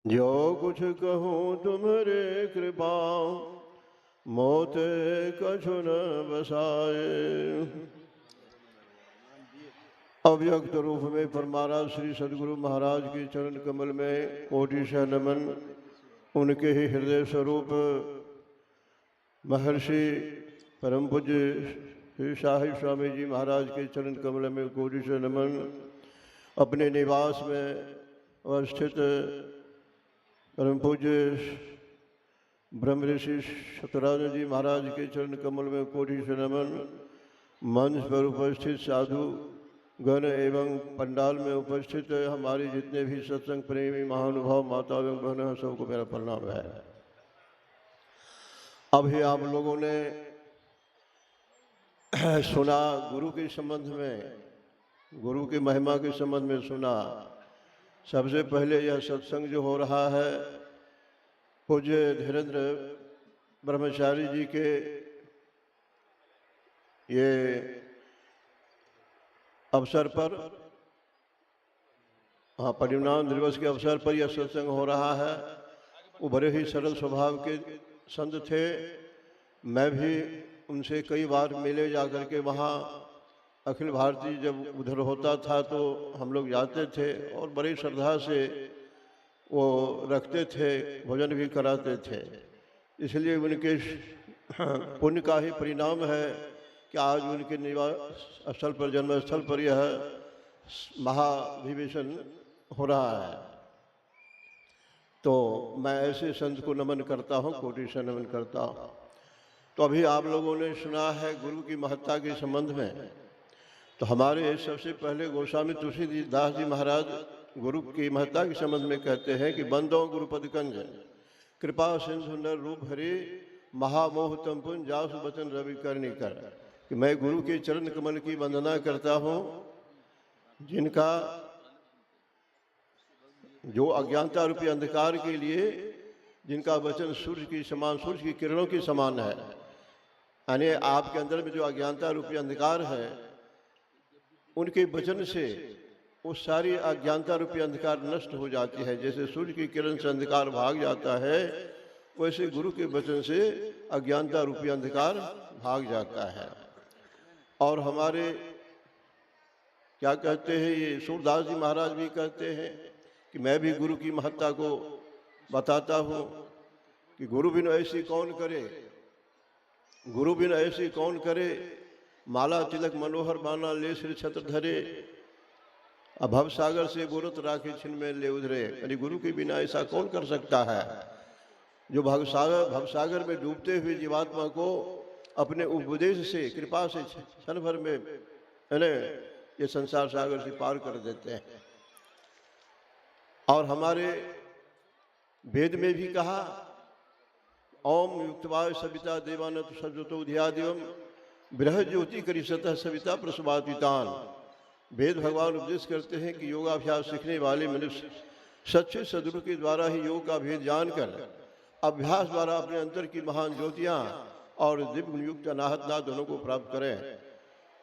जो कुछ कहूँ तुम्हारे कृपा, मोत कछु न बसाए। अव्यक्त रूप में परमाराज श्री सदगुरु महाराज के चरण कमल में कोटि से नमन। उनके ही हृदय स्वरूप महर्षि परम पूज्य श्री साहिब स्वामी जी महाराज के चरण कमल में कोटि से नमन। अपने निवास में अवस्थित परम पूज्य ब्रह्म ऋषि सत्यनारायण जी महाराज के चरण कमल में कोटि से नमन। मंच पर उपस्थित साधु गण एवं पंडाल में उपस्थित हमारे जितने भी सत्संग प्रेमी महानुभाव माता एवं बहन हैं, सबको मेरा प्रणाम है। अभी आप लोगों ने सुना गुरु के संबंध में, गुरु की महिमा के संबंध में सुना। सबसे पहले यह सत्संग जो हो रहा है पूज्य धीरेन्द्र ब्रह्मचारी जी के ये अवसर पर, परिनिर्वाण दिवस के अवसर पर यह सत्संग हो रहा है। वो बड़े ही सरल स्वभाव के संत थे। मैं भी उनसे कई बार मिले जाकर के वहाँ अखिल भारतीय जब उधर होता था तो हम लोग जाते थे और बड़ी श्रद्धा से वो रखते थे, भोजन भी कराते थे। इसलिए उनके पुण्य का ही परिणाम है कि आज उनके निवास स्थल पर, जन्म स्थल पर यह महाधिवेशन हो रहा है। तो मैं ऐसे संत को नमन करता हूँ, कोटि से नमन करता हूँ। तो अभी आप लोगों ने सुना है गुरु की महत्ता के संबंध में। तो हमारे सबसे पहले गोस्वामी तुलसीदास जी महाराज गुरु की महत्ता के संबंध में कहते हैं कि बंदो गुरुपद कंज कृपा सिंधु नर रूप हरि महामोह तमपुन जासु बचन रवि करनी कर। कि मैं गुरु के चरण कमल की वंदना करता हूँ, जिनका जो अज्ञानता रूपी अंधकार के लिए, जिनका वचन सूर्य की समान, सूर्य की किरणों के समान है। यानी आपके अंदर में जो अज्ञानता रूपी अंधकार है, उनके वचन से वो सारी अज्ञानता रूपी अंधकार नष्ट हो जाती है। जैसे सूर्य की किरण से अंधकार भाग जाता है, वैसे गुरु के वचन से अज्ञानता रूपी अंधकार भाग जाता है। और हमारे क्या कहते हैं, ये सूरदास जी महाराज भी कहते हैं कि मैं भी गुरु की महत्ता को बताता हूँ कि गुरु बिन ऐसी कौन करे, गुरु बिन ऐसी कौन करे, माला तिलक मनोहर बाना ले श्री छत्र धरे, भव सागर से गुरुत राखे छिन में ले उधरे। यानी गुरु के बिना ऐसा कौन कर सकता है जो भवसागर में डूबते हुए जीवात्मा को अपने उपदेश से, कृपा से क्षण भर में ये संसार सागर से पार कर देते हैं। और हमारे वेद में भी कहा ओम युक्तवाय सविता देवानत सजतो ध्यादिवम बृहद ज्योति करिसतः सविता प्रसवातितान। वेद भगवान उपदेश करते हैं कि योगाभ्यास सीखने वाले मनुष्य सच्चे सदगुरु के द्वारा ही योग का भेद जानकर अभ्यास द्वारा अपने अंतर की महान ज्योतियाँ और दिव्य गुणयुक्त अनाहत नाथ दोनों को प्राप्त करें।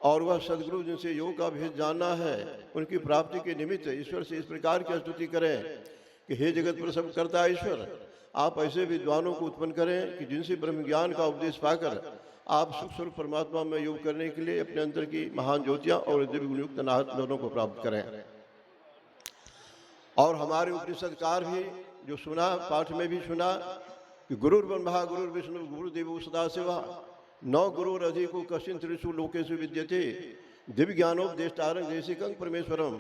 और वह सदगुरु जिनसे योग का भेद जानना है, उनकी प्राप्ति के निमित्त ईश्वर से इस प्रकार की स्तुति करें कि हे जगत प्रसव करता ईश्वर, आप ऐसे विद्वानों को उत्पन्न करें कि जिनसे ब्रह्म ज्ञान का उपदेश पाकर आप सुख स्वरूप परमात्मा में योग करने के लिए अपने अंतर की महान ज्योतियाँ और दिव्य गुणयुक्त अनाहत दोनों को प्राप्त करें। और हमारे उपनिषद कार भी जो सुना, पाठ में भी सुना कि गुरुर् ब्रह्मा गुरुर् विष्णु गुरुदेवो सदा शिवा नौ गुरुर अधिको कश्चिन त्रिषु लोकेषु विद्यते दिव्य ज्ञानोपदेष्टारं देशिकं परमेश्वरम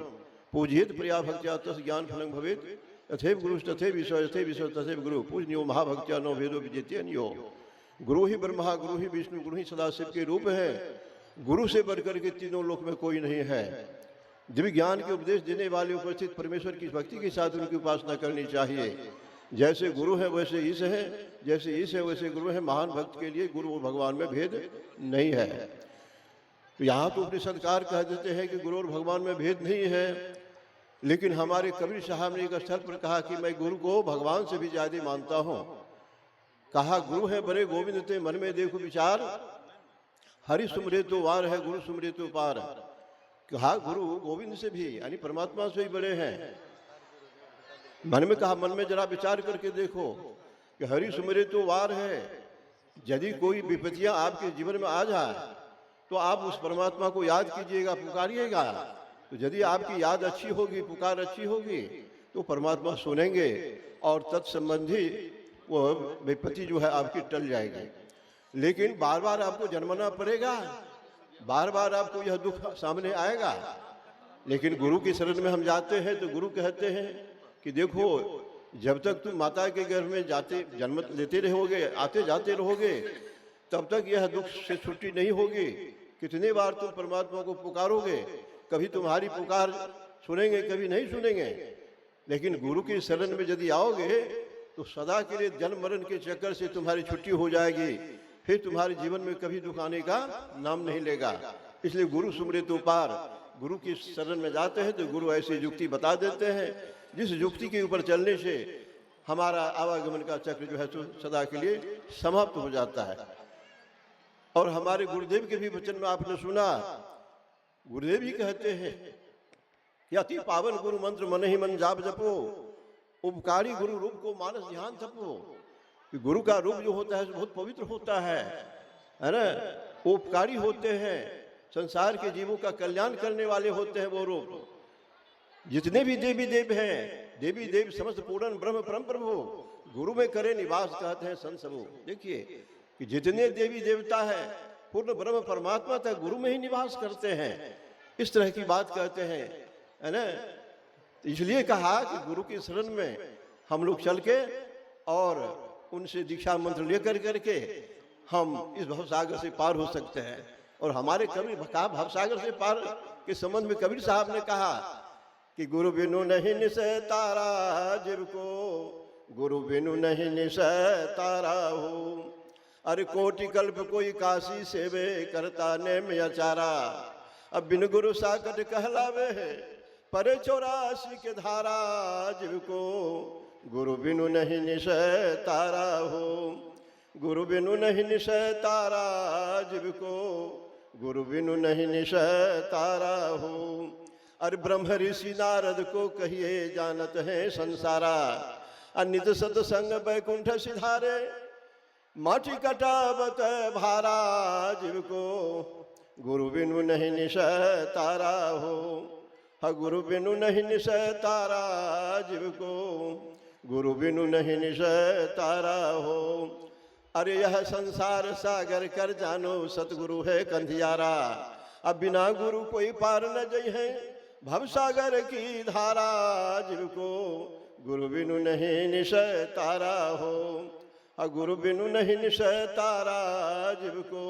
पूजयेत प्रिया भक्त्या तस् ज्ञान फलं भवेत् तथैव गुरुस् तथैव ईश्वर तथैव ईश्वर तथैव गुरु पूजनीयो महाभक्त्या नो भेदो विद्यते अन्यो। गुरु ही ब्रह्मा गुरु ही विष्णु गुरु ही सदाशिव के रूप है। गुरु से बढ़कर के तीनों लोक में कोई नहीं है। दिव्य ज्ञान के उपदेश देने वाले उपस्थित परमेश्वर की भक्ति के साथ उनकी उपासना करनी चाहिए। जैसे गुरु है वैसे ईश है, जैसे ईश है वैसे गुरु है। महान भक्त के लिए गुरु और भगवान में भेद नहीं है। तो यहाँ तो उपनिषदकार कह देते हैं कि गुरु और भगवान में भेद नहीं है, लेकिन हमारे कबीर साहब ने एक स्थल पर कहा कि मैं गुरु को भगवान से भी ज्यादा मानता हूँ। कहा गुरु है बड़े गोविंद ते मन में देखो विचार, हरि सुमरे तो वार है गुरु सुमरे तो पार। कहा गुरु गोविंद से भी यानी परमात्मा से ही बड़े हैं। मन में कहा, मन में जरा विचार करके देखो कि हरि सुमरे तो वार है। यदि कोई विपत्तियां आपके जीवन में आ जाए तो आप उस परमात्मा को याद कीजिएगा, पुकारिएगा। तो यदि आपकी याद अच्छी होगी, पुकार अच्छी होगी, तो परमात्मा सुनेंगे और तत्संबंधी वो विपत्ति जो है आपकी टल जाएगी। लेकिन बार बार आपको जन्मना पड़ेगा, बार बार आपको यह दुख सामने आएगा। लेकिन गुरु की शरण में हम जाते हैं तो गुरु कहते हैं कि देखो, जब तक तुम माता के गर्भ में जाते जन्म लेते रहोगे, आते जाते रहोगे, तब तक यह दुख से छुट्टी नहीं होगी। कितने बार तुम परमात्मा को पुकारोगे, कभी तुम्हारी पुकार सुनेंगे, कभी नहीं सुनेंगे। लेकिन गुरु की शरण में यदि आओगे तो सदा के लिए जन्म मरण के चक्कर से तुम्हारी छुट्टी हो जाएगी, फिर तुम्हारे जीवन में कभी दुख आने का नाम नहीं लेगा। इसलिए गुरु सुमरे तो पार, गुरु की शरण में जाते हैं तो गुरु ऐसी युक्ति बता देते हैं जिस युक्ति के ऊपर चलने से हमारा आवागमन का चक्र जो है तो सदा के लिए समाप्त हो जाता है। और हमारे गुरुदेव के भी वचन में आपने सुना, गुरुदेव ही कहते हैं कि अति पावन गुरु मंत्र मन ही मन जाप जपो, उपकारी गुरु रूप को मानस ध्यान थपो। कि गुरु का रूप जो होता है बहुत पवित्र होता है ना, उपकारी होते हैं, संसार के जीवों का कल्याण करने वाले होते हैं वो रूप। जितने भी देवी देव हैं, देवी देव समस्त पूर्ण ब्रह्म परम प्रभु गुरु में करे निवास, कहते हैं संत सबू। देखिए कि जितने देवी देवता है पूर्ण ब्रह्म परमात्मा तक गुरु में ही निवास करते हैं, इस तरह की बात कहते हैं, है ना। इसलिए कहा कि गुरु की शरण में हम लोग चल के और उनसे दीक्षा मंत्र लेकर करके हम इस भवसागर से पार हो सकते हैं। और हमारे कबीर भवसागर से पार के संबंध में कबीर साहब ने कहा कि गुरु बिनु नहीं निसै तारा जीव को, गुरु बिनु नहीं निसै तारा हो। अरे कोटि कल्प कोई काशी सेवे, करता नेम अचारा। अब बिन गुरु साकट कहलावे है, परे 84 के धारा जीव को, गुरु बिनु नहीं निसै तारा हो। गुरु बिनु नहीं निसै तारा जीव को, गुरु बिनु नहीं निसै तारा हो। अरे ब्रह्म ऋषि नारद को कहिए जानत है संसारा, अनित सतसंग बैकुंठ सिधारे, माटी कटावत भारा जीव को, गुरु बिनु नहीं निसै तारा हो। हा गुरु बिनु नहीं निसै तारा जीव को, गुरु बिनु नहीं निसै तारा हो। अरे यह संसार सागर कर जानो, सतगुरु है कंधियारा। अब बिना गुरु कोई पार न जई है, भवसागर की धारा जीव को, गुरु बिनु नहीं निसै तारा हो। गुरु बिनु नहीं निसै तारा जीव को,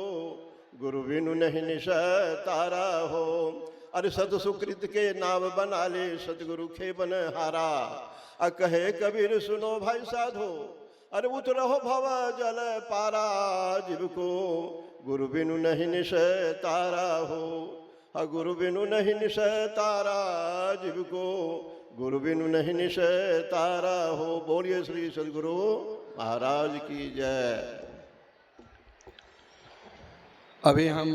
गुरु बिनु नहीं निसै तारा हो। अरे सत सुकृत के नाम बना ले, सतगुरु खे बन हारा। कहे कबीर सुनो भाई साधो, अरे उतरो भव जल पारा जीव को, गुरु बिनु नहीं निसै तारा हो। गुरु बिनु नहीं निसै तारा जीव को, गुरु बिनु नहीं निसै तारा हो। बोलिए श्री सद्गुरु महाराज की जय। अभी हम